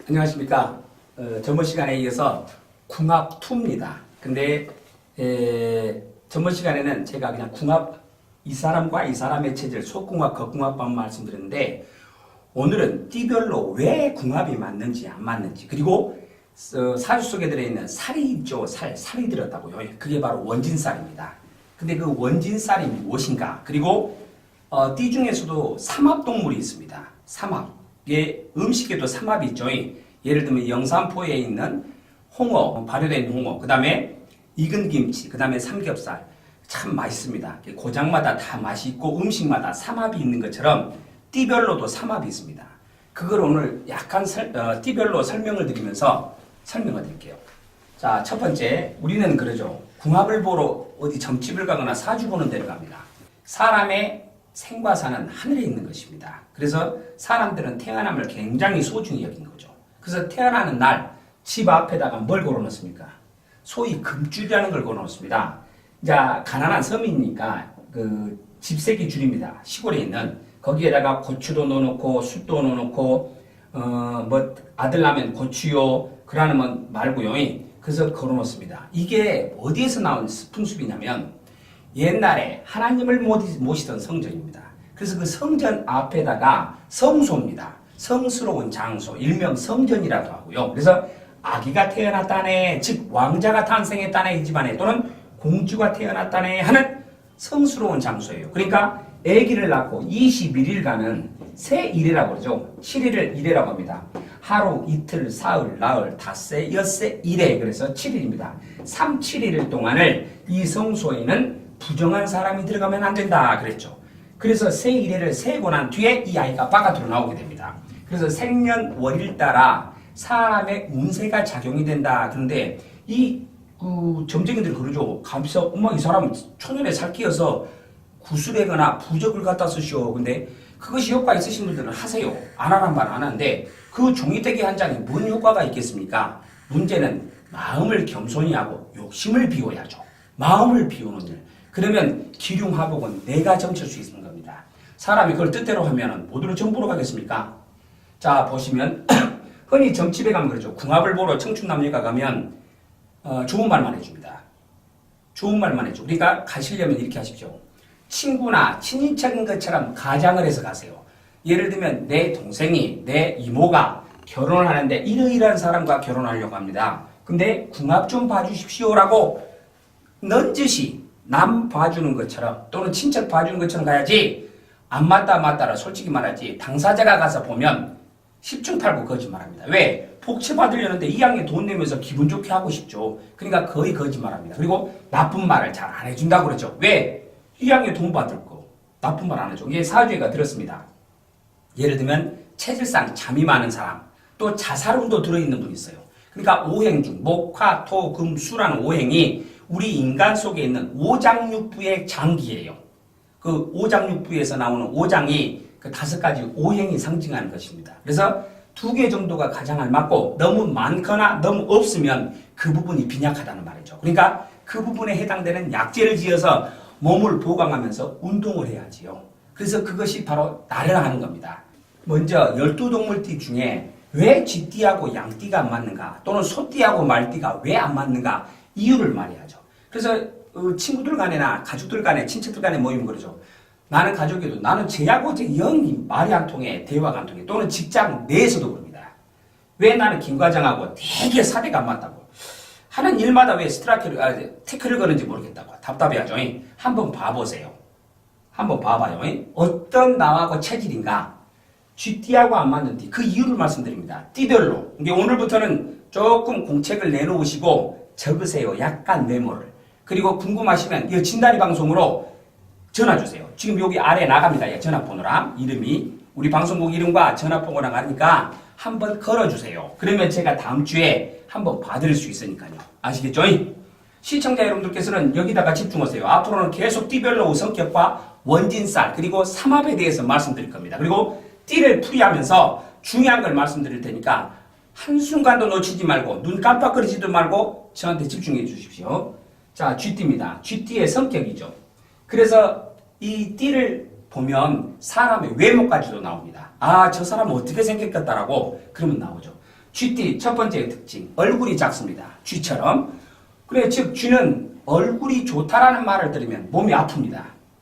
안녕하십니까. 전번 시간에 이어서 궁합2입니다. 근데 전번 시간에는 제가 그냥 궁합 이 사람과 이 사람의 체질 속궁합, 겉궁합만 말씀드렸는데 오늘은 띠별로 왜 궁합이 맞는지 안 맞는지 그리고 사주 속에 들어있는 살이 있죠. 살이 들었다고요. 그게 바로 원진살입니다. 근데 그 원진살이 무엇인가 그리고 띠 중에서도 삼합동물이 있습니다. 삼합. 예, 음식에도 삼합이 있죠. 예를 들면 영산포에 있는 홍어, 발효된 홍어, 그 다음에 익은 김치, 그 다음에 삼겹살 참 맛있습니다. 고장마다 다 맛이 있고 음식마다 삼합이 있는 것처럼 띠별로도 삼합이 있습니다. 그걸 오늘 약간 띠별로 설명을 드리면서 설명을 드릴게요. 자, 첫 번째 우리는 그러죠. 궁합을 보러 어디 점집을 가거나 사주 보는 데를 갑니다. 사람의 생과 사는 하늘에 있는 것입니다. 그래서 사람들은 태어남을 굉장히 소중히 여긴 거죠. 그래서 태어나는 날 집 앞에다가 뭘 걸어놓습니까? 소위 금줄이라는 걸 걸어놓습니다. 이제 가난한 서민이니까 그 집세기 줄입니다. 시골에 있는 거기에다가 고추도 넣어놓고 숯도 넣어놓고 뭐 아들 나면 고추요 그러면 말고요. 그래서 걸어놓습니다. 이게 어디에서 나온 풍습이냐면 옛날에 하나님을 모시던 성전입니다. 그래서 그 성전 앞에다가 성소입니다. 성스러운 장소, 일명 성전이라고 하고요. 그래서 아기가 태어났다네, 즉 왕자가 탄생했다네 이 집안에 또는 공주가 태어났다네 하는 성스러운 장소예요. 그러니까 아기를 낳고 21일간은 새 일이라고 그러죠. 7일을 일이라고 합니다. 하루, 이틀, 사흘, 나흘, 닷새, 엿새, 일회 그래서 7일입니다. 3, 7일 동안을 이 성소에는 부정한 사람이 들어가면 안 된다 그랬죠. 그래서 새 일회를 세고 난 뒤에 이 아이가 바깥으로 나오게 됩니다. 그래서 생년월일 따라 사람의 운세가 작용이 된다. 그런데 이 점쟁이들이 그러죠. 감서 엄마 이 사람 초년에 살기여서 구술하거나 부적을 갖다 쓰시오. 근데 그것이 효과 있으신 분들은 하세요. 안 하란 말 안 하는데 그 종이대기 한 장에 뭔 효과가 있겠습니까? 문제는 마음을 겸손히 하고 욕심을 비워야죠. 마음을 비우는 일. 그러면 기륭화복은 내가 점칠 수 있는 겁니다. 사람이 그걸 뜻대로 하면 모두를 정보로 가겠습니까? 자 보시면 흔히 점집에 가면 그러죠. 궁합을 보러 청춘 남녀가 가면 좋은 말만 해줍니다. 좋은 말만 해줘. 그러니까 가시려면 이렇게 하십시오. 친구나 친인척인 것처럼 가장을 해서 가세요. 예를 들면 내 동생이 내 이모가 결혼을 하는데 이러이러한 사람과 결혼하려고 합니다. 근데 궁합 좀 봐주십시오라고 넌지시 남 봐주는 것처럼 또는 친척 봐주는 것처럼 가야지 안 맞다라 솔직히 말하지 당사자가 가서 보면 10중 8구 거짓말합니다. 왜? 복채 받으려는데 이왕에 돈 내면서 기분 좋게 하고 싶죠. 그러니까 거의 거짓말합니다. 그리고 나쁜 말을 잘 안 해준다고 그러죠. 왜? 이왕에 돈 받을 거 나쁜 말 안 해줘. 이게 사주에가 들었습니다. 예를 들면 체질상 잠이 많은 사람 또 자살운도 들어있는 분이 있어요. 그러니까 오행 중 목, 화, 토, 금, 수라는 오행이 우리 인간 속에 있는 오장육부의 장기예요. 그 오장육부에서 나오는 오장이 그 5가지 오행이 상징하는 것입니다. 그래서 2개 정도가 가장 알맞고 너무 많거나 너무 없으면 그 부분이 빈약하다는 말이죠. 그러니까 그 부분에 해당되는 약재를 지어서 몸을 보강하면서 운동을 해야지요. 그래서 그것이 바로 나를 하는 겁니다. 먼저 12동물띠 중에 왜 쥐띠하고 양띠가 안 맞는가 또는 소띠하고 말띠가 왜 안 맞는가 이유를 말해야죠. 그래서 친구들 간에나 가족들 간에 친척들 간에 모이면 그러죠. 나는 가족에도 나는 쟤하고 쟤 영 말이 안 통해 대화가 안 통해 또는 직장 내에서도 그럽니다. 왜 나는 김 과장하고 되게 사대가 안 맞다고 하는 일마다 왜 태클을 거는지 모르겠다고 답답해하죠. 한번 봐보세요. 한번 봐봐요. 어떤 나하고 체질인가 쥐띠하고 안 맞는지 그 이유를 말씀드립니다. 띠별로. 이게 오늘부터는 조금 공책을 내놓으시고 적으세요. 약간 메모를. 그리고 궁금하시면 이 진단이 방송으로 전화 주세요. 지금 여기 아래 나갑니다. 전화번호랑 이름이 우리 방송국 이름과 전화번호랑 가니까 한번 걸어주세요. 그러면 제가 다음 주에 한번 봐드릴 수 있으니까요. 아시겠죠? 시청자 여러분들께서는 여기다가 집중하세요. 앞으로는 계속 띠별로 성격과 원진살 그리고 삼합에 대해서 말씀드릴 겁니다. 그리고 띠를 풀이하면서 중요한 걸 말씀드릴 테니까 한순간도 놓치지 말고 눈 깜빡거리지도 말고 저한테 집중해 주십시오. 자, 쥐띠입니다. 쥐띠의 성격이죠. 그래서 이 띠를 보면 사람의 외모까지도 나옵니다. 아, 저 사람은 어떻게 생겼겠다라고 그러면 나오죠. 쥐띠 첫 번째 특징, 얼굴이 작습니다. 쥐처럼. 그래, 즉 쥐는 얼굴이 좋다라는 말을 들으면 몸이 아픕니다.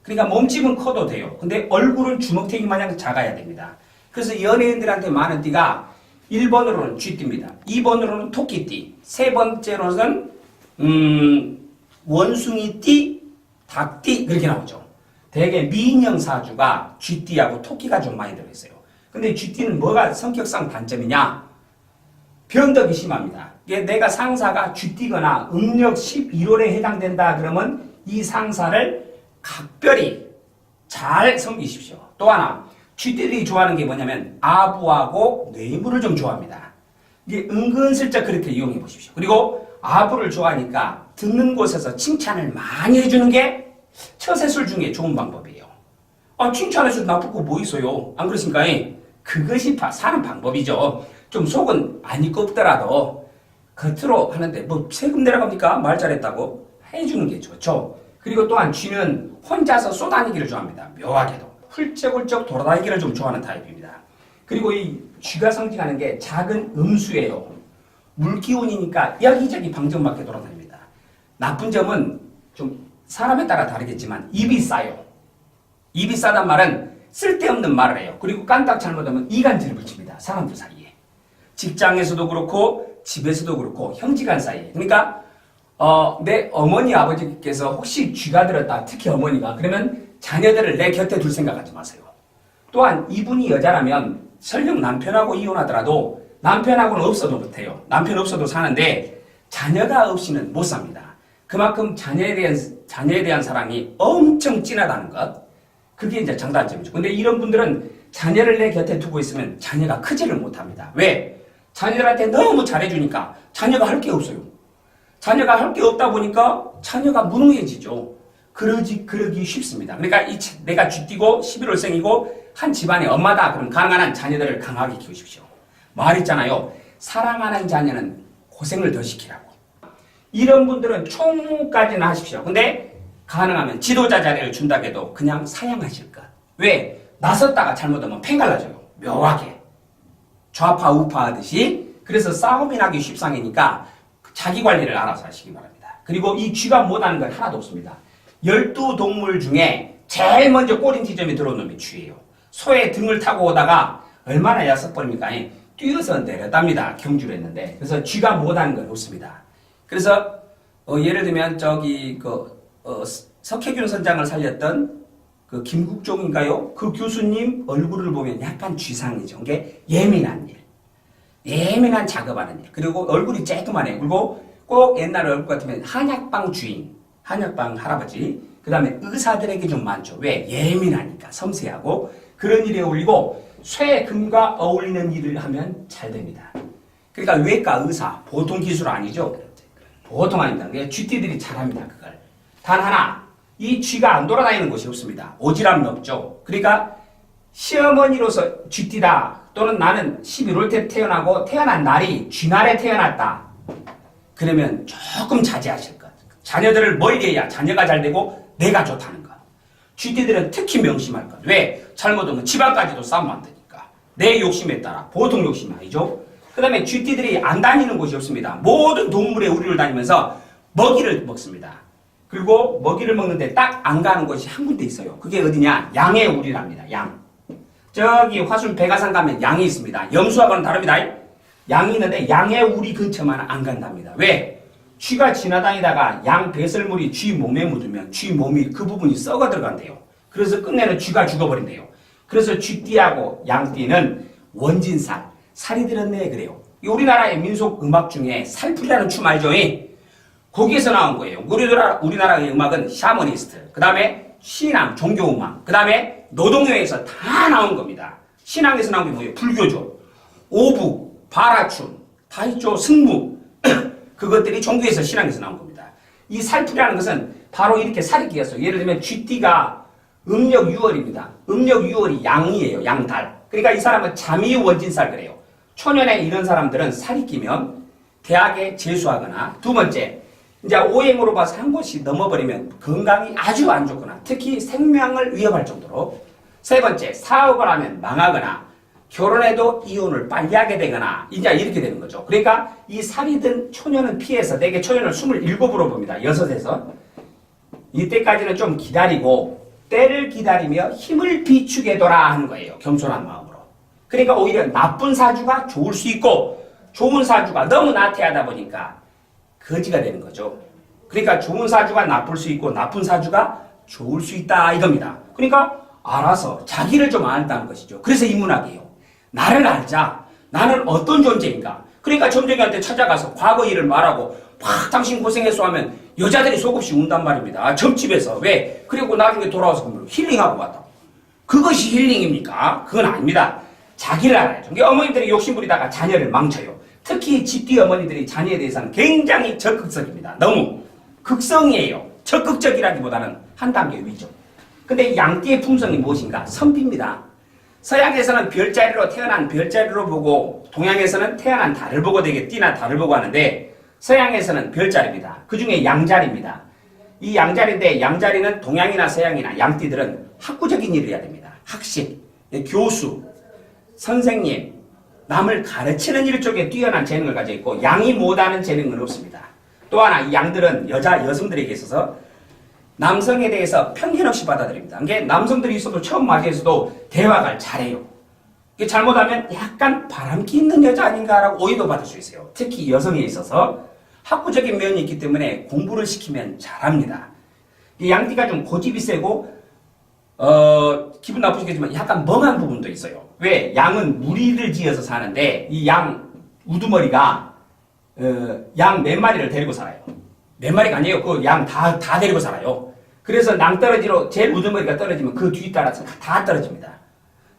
그러니까 몸집은 커도 돼요. 근데 얼굴은 주먹태기 마냥 작아야 됩니다. 그래서 연예인들한테 많은 띠가 1번으로는 쥐띠입니다. 2번으로는 토끼띠, 세 번째로는 원숭이띠, 닭띠 그렇게 나오죠. 대개 미인형 사주가 쥐띠하고 토끼가 좀 많이 들어있어요. 근데 쥐띠는 뭐가 성격상 단점이냐? 변덕이 심합니다. 이게 내가 상사가 쥐띠거나 음력 11월에 해당된다 그러면 이 상사를 각별히 잘 섬기십시오. 또 하나, 쥐띠들이 좋아하는 게 뭐냐면 아부하고 뇌물을 좀 좋아합니다. 이게 은근슬쩍 그렇게 이용해 보십시오. 그리고 아부를 좋아하니까 듣는 곳에서 칭찬을 많이 해주는 게 처세술 중에 좋은 방법이에요. 칭찬해줘도 나쁠 거 뭐 있어요? 안 그렇습니까? 그것이 사는 방법이죠. 좀 속은 안 입고 없더라도 겉으로 하는데 뭐 세금 내려갑니까? 말 잘했다고 해주는 게 좋죠. 그리고 또한 쥐는 혼자서 쏘다니기를 좋아합니다. 묘하게도. 훌쩍훌쩍 돌아다니기를 좀 좋아하는 타입입니다. 그리고 이 쥐가 상징하는 게 작은 음수예요. 물기운이니까 여기저기 방정맞게 돌아다닙니다. 나쁜 점은 좀 사람에 따라 다르겠지만 입이 싸요. 입이 싸단 말은 쓸데없는 말을 해요. 그리고 깐딱 잘못하면 이간질을 붙입니다. 사람들 사이에. 직장에서도 그렇고 집에서도 그렇고 형제간 사이에. 그러니까 내 어머니 아버지께서 혹시 쥐가 들었다. 특히 어머니가. 그러면 자녀들을 내 곁에 둘 생각하지 마세요. 또한 이분이 여자라면 설령 남편하고 이혼하더라도 남편하고는 없어도 못해요. 남편 없어도 사는데 자녀가 없이는 못 삽니다. 그만큼 자녀에 대한 사랑이 엄청 진하다는 것. 그게 이제 장단점이죠. 근데 이런 분들은 자녀를 내 곁에 두고 있으면 자녀가 크지를 못합니다. 왜? 자녀들한테 너무 잘해주니까 자녀가 할 게 없어요. 자녀가 할 게 없다 보니까 자녀가 무능해지죠. 그러기 쉽습니다. 그러니까 내가 쥐띠고 11월생이고 한 집안의 엄마다. 그럼 가능한 한 자녀들을 강하게 키우십시오. 말 있잖아요. 사랑하는 자녀는 고생을 더 시키라고. 이런 분들은 총무까지는 하십시오. 근데 가능하면 지도자 자리를 준다고 해도 그냥 사양하실 것. 왜? 나섰다가 잘못하면 팽 갈라져요. 묘하게. 좌파 우파 하듯이. 그래서 싸움이 나기 쉽상이니까 자기 관리를 알아서 하시기 바랍니다. 그리고 이 쥐가 못하는 건 하나도 없습니다. 12동물 중에 제일 먼저 꼬린 지점에 들어온 놈이 쥐예요. 소의 등을 타고 오다가 얼마나 야석버립니까? 뛰어서 내렸답니다. 경주를 했는데. 그래서 쥐가 못하는 건 없습니다. 그래서 예를 들면 석혜균 선장을 살렸던 그 김국종인가요? 그 교수님 얼굴을 보면 약간 쥐상이죠. 이게 예민한 일. 예민한 작업하는 일. 그리고 얼굴이 쬐끄만해요. 그리고 꼭 옛날 얼굴 같으면 한약방 주인, 한약방 할아버지, 그 다음에 의사들에게 좀 많죠. 왜? 예민하니까, 섬세하고 그런 일에 어울리고 쇠금과 어울리는 일을 하면 잘 됩니다. 그러니까 외과 의사, 보통 기술 아니죠. 보통 아닙니다. 쥐띠들이 잘합니다. 그걸. 단 하나, 이 쥐가 안 돌아다니는 곳이 없습니다. 오지랖이 없죠. 그러니까 시어머니로서 쥐띠다 또는 나는 11월 때 태어나고 태어난 날이 쥐날에 태어났다. 그러면 조금 자제하실 것. 자녀들을 뭐 이래야 자녀가 잘 되고 내가 좋다는 것. 쥐띠들은 특히 명심할 것. 왜? 잘못하면 집안까지도 싸움 만드니까. 내 욕심에 따라. 보통 욕심 아니죠. 그 다음에 쥐띠들이 안 다니는 곳이 없습니다. 모든 동물의 우리를 다니면서 먹이를 먹습니다. 그리고 먹이를 먹는데 딱 안 가는 곳이 한 군데 있어요. 그게 어디냐? 양의 우리랍니다. 양. 저기 화순 백아산 가면 양이 있습니다. 염수하고는 다릅니다. 양이 있는데 양의 우리 근처만 안 간답니다. 왜? 쥐가 지나다니다가 양 배설물이 쥐 몸에 묻으면 쥐 몸이 그 부분이 썩어 들어간대요. 그래서 끝내는 쥐가 죽어버린대요. 그래서 쥐띠하고 양띠는 원진살, 살이 들었네 그래요. 우리나라의 민속 음악 중에 살풀이라는 춤 알죠? 거기에서 나온 거예요. 우리나라의 음악은 샤머니스트, 그 다음에 신앙, 종교음악, 그 다음에 노동요에서 다 나온 겁니다. 신앙에서 나온 게 뭐예요? 불교죠. 오북, 바라춤, 다 있죠. 승무. 그것들이 종교에서 신앙에서 나온 겁니다. 이 살풀이라는 것은 바로 이렇게 살이 끼었어요. 예를 들면 쥐띠가 음력 6월입니다. 음력 6월이 양이에요. 양달. 그러니까 이 사람은 잠이 원진살 그래요. 초년에 이런 사람들은 살이 끼면 대학에 재수하거나, 두 번째 이제 오행으로 봐서 한 곳이 넘어버리면 건강이 아주 안 좋거나 특히 생명을 위협할 정도로, 세 번째 사업을 하면 망하거나 결혼해도 이혼을 빨리 하게 되거나 이제 이렇게 되는 거죠. 그러니까 이 살이 든 초년은 피해서 대개 초년을 27으로 봅니다. 6에서. 이때까지는 좀 기다리고 때를 기다리며 힘을 비추게더라 하는 거예요. 겸손한 마음으로. 그러니까 오히려 나쁜 사주가 좋을 수 있고 좋은 사주가 너무 나태하다 보니까 거지가 되는 거죠. 그러니까 좋은 사주가 나쁠 수 있고 나쁜 사주가 좋을 수 있다 이겁니다. 그러니까 알아서 자기를 좀 안다는 것이죠. 그래서 인문학이에요. 나를 알자. 나는 어떤 존재인가. 그러니까 점쟁이한테 찾아가서 과거 일을 말하고 막 당신 고생했어 하면 여자들이 속없이 운단 말입니다. 점집에서. 왜? 그리고 나중에 돌아와서 힐링하고 왔다. 그것이 힐링입니까? 그건 아닙니다. 자기를 알아야죠. 그러니까 어머니들이 욕심부리다가 자녀를 망쳐요. 특히 집뒤 어머니들이 자녀에 대해서는 굉장히 적극적입니다. 너무 극성이에요. 적극적이라기보다는 한 단계 위죠. 근데 양띠의 품성이 무엇인가? 선비입니다. 서양에서는 별자리로 태어난 별자리로 보고 동양에서는 태어난 달을 보고 되게 띠나 달을 보고 하는데 서양에서는 별자리입니다. 그 중에 양자리입니다. 이 양자리인데 양자리는 동양이나 서양이나 양띠들은 학구적인 일을 해야 됩니다. 학식, 교수, 선생님, 남을 가르치는 일 쪽에 뛰어난 재능을 가지고 있고 양이 못하는 재능은 없습니다. 또 하나 이 양들은 여성들에게 있어서 남성에 대해서 편견 없이 받아들입니다. 이게 남성들이 있어도 처음 맞이해서도 대화가 잘해요. 이게 잘못하면 약간 바람기 있는 여자 아닌가라고 오해도 받을 수 있어요. 특히 여성에 있어서 학구적인 면이 있기 때문에 공부를 시키면 잘합니다. 이 양띠가 좀 고집이 세고 기분 나쁘시겠지만 약간 멍한 부분도 있어요. 왜? 양은 무리를 지어서 사는데 이 양 우두머리가 양 몇 마리를 데리고 살아요. 몇 마리가 아니에요. 그 양 다 데리고 살아요. 그래서 낭떠러지로 제일 우두머리가 떨어지면 그 뒤 따라서 다 떨어집니다.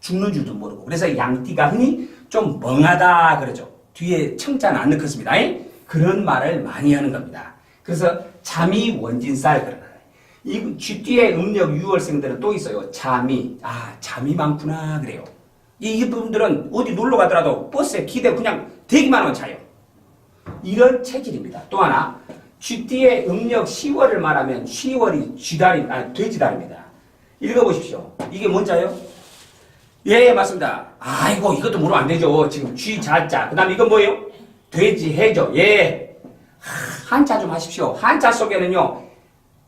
죽는 줄도 모르고. 그래서 양띠가 흔히 좀 멍하다 그러죠. 뒤에 청자는 안 넣겠습니다. 그런 말을 많이 하는 겁니다. 그래서 잠이 원진살 그러나. 이 쥐띠의 음력 6월생들은 또 있어요. 잠이 많구나 그래요. 이분들은 어디 놀러 가더라도 버스에 기대고 그냥 대기만 하면 자요. 이런 체질입니다. 또 하나 쥐띠의 음력 10월을 말하면 10월이 돼지달입니다. 읽어보십시오. 이게 뭔자요? 예, 맞습니다. 아이고 이것도 모르면 안 되죠. 지금 쥐자자. 그 다음에 이건 뭐예요? 돼지 해죠. 예. 한자 좀 하십시오. 한자 속에는요.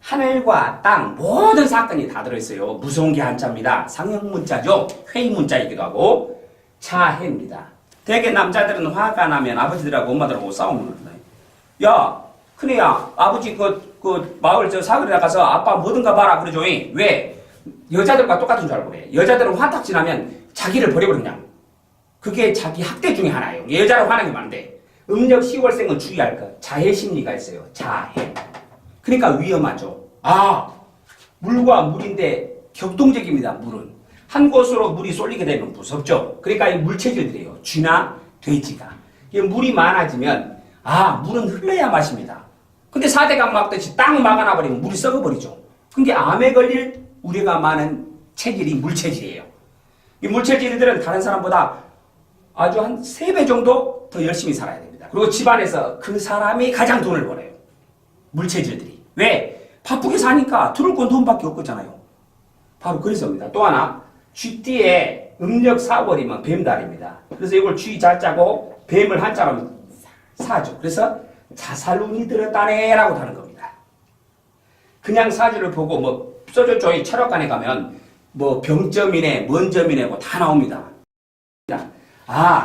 하늘과 땅 모든 사건이 다 들어있어요. 무서운 게 한자입니다. 상형 문자죠. 회의 문자이기도 하고 자해입니다. 대개 남자들은 화가 나면 아버지들하고 엄마들하고 싸우면 그러나요? 야, 큰애야, 아버지 그 마을 저 사거리 나가서 아빠 뭐든가 봐라 그러죠. 왜? 여자들과 똑같은 줄 알고 그래. 여자들은 화딱 지나면 자기를 버려버려 그냥. 그게 자기 학대 중에 하나예요. 여자로 화나게 많은데 음력 10월생은 주의할 것. 자해 심리가 있어요. 자해. 그러니까 위험하죠. 물과 물인데 격동적입니다. 물은. 한 곳으로 물이 쏠리게 되면 무섭죠. 그러니까 이 물체질들이에요. 쥐나 돼지가. 물이 많아지면 물은 흘러야 마십니다. 근데 4대강 막듯이 땅 막아놔버리면 물이 썩어버리죠. 그게 암에 걸릴 우려가 많은 체질이 물체질이에요. 이 물체질들은 다른 사람보다 아주 한 3배 정도 더 열심히 살아야 됩니다. 그리고 집안에서 그 사람이 가장 돈을 벌어요. 물체질들이. 왜? 바쁘게 사니까 들을 건 돈밖에 없잖아요. 바로 그래서입니다. 또 하나 쥐띠에 음력 4월이면 뱀달입니다. 그래서 이걸 쥐자자고 뱀을 한자로 하면 사죠. 그래서 자살운이 들었다네 라고 하는 겁니다. 그냥 사주를 보고 써줬죠. 철학관에 가면 병점이네 뭔점이네 다 나옵니다.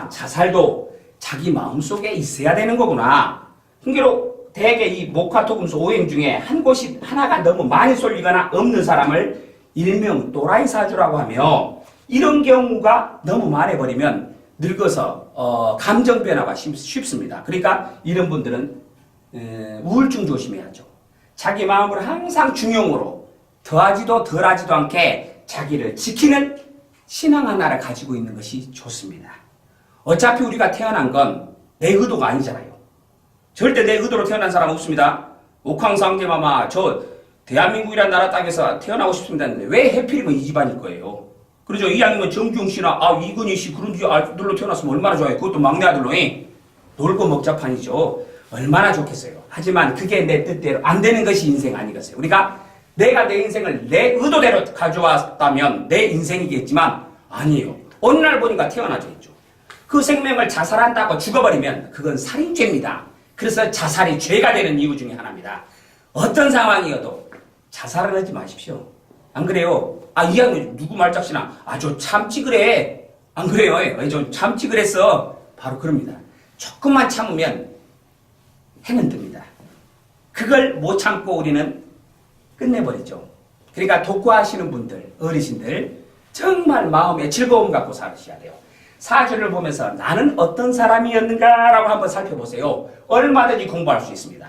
자살도 자기 마음속에 있어야 되는 거구나. 흥기로 대개 이 목화토금수 오행 중에 한 곳이 하나가 너무 많이 쏠리거나 없는 사람을 일명 또라이 사주라고 하며 이런 경우가 너무 많아버리면 늙어서 감정 변화가 쉽습니다. 그러니까 이런 분들은 우울증 조심해야죠. 자기 마음을 항상 중용으로 더하지도 덜하지도 않게 자기를 지키는 신앙 하나를 가지고 있는 것이 좋습니다. 어차피 우리가 태어난 건 내 의도가 아니잖아요. 절대 내 의도로 태어난 사람 없습니다. 옥황상제마마 저 대한민국이라는 나라 땅에서 태어나고 싶습니다 했는데 왜 해필이면 이 집안일 거예요. 그러죠. 이왕이면 정규영 씨나 이근희 씨 그런 아들로 태어났으면 얼마나 좋아요. 그것도 막내 아들로 놀고 먹자 판이죠. 얼마나 좋겠어요. 하지만 그게 내 뜻대로 안 되는 것이 인생 아니겠어요. 우리가 내가 내 인생을 내 의도대로 가져왔다면 내 인생이겠지만 아니에요. 어느 날 보니까 태어나져 있죠. 그 생명을 자살한다고 죽어버리면 그건 살인죄입니다. 그래서 자살이 죄가 되는 이유 중에 하나입니다. 어떤 상황이어도 자살을 하지 마십시오. 안 그래요? 이 양반 누구 말짝시나? 저 참지 그래. 안 그래요? 저 참지 그랬어. 바로 그럽니다. 조금만 참으면 해는 듭니다. 그걸 못 참고 우리는 끝내버리죠. 그러니까 독거하시는 분들, 어르신들 정말 마음에 즐거움 갖고 살으셔야 돼요. 사주를 보면서 나는 어떤 사람이었는가라고 한번 살펴보세요. 얼마든지 공부할 수 있습니다.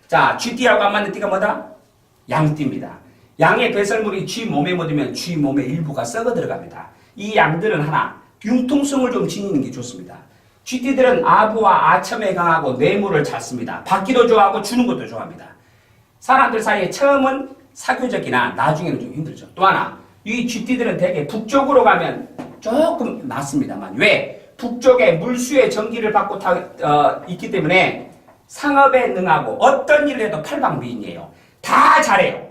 자, 쥐띠하고 안 맞는 띠가 뭐다? 양띠입니다. 양의 배설물이 쥐 몸에 묻으면 쥐 몸의 일부가 썩어 들어갑니다. 이 양들은 하나, 융통성을 좀 지니는 게 좋습니다. 쥐띠들은 아부와 아첨에 강하고 뇌물을 찾습니다. 받기도 좋아하고 주는 것도 좋아합니다. 사람들 사이에 처음은 사교적이나 나중에는 좀 힘들죠. 또 하나, 이 쥐띠들은 대개 북쪽으로 가면 조금 낫습니다만 왜? 북쪽에 물수의 전기를 받고 있기 때문에 상업에 능하고 어떤 일을 해도 팔방미인이에요. 다 잘해요.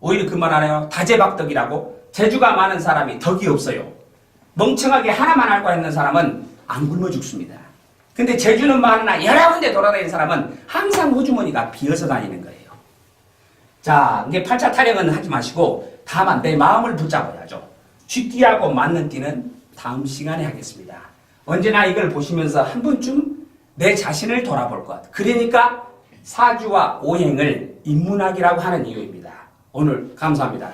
오히려 그 말 알아요? 다재박덕이라고. 재주가 많은 사람이 덕이 없어요. 멍청하게 하나만 알고 있는 사람은 안 굶어 죽습니다. 근데 재주는 많으나 여러 군데 돌아다니는 사람은 항상 호주머니가 비어서 다니는 거예요. 자, 이제 팔자 타령은 하지 마시고 다만 내 마음을 붙잡아야죠. 쥐띠하고 맞는 띠는 다음 시간에 하겠습니다. 언제나 이걸 보시면서 한 번쯤 내 자신을 돌아볼 것. 그러니까 사주와 오행을 인문학이라고 하는 이유입니다. 오늘 감사합니다.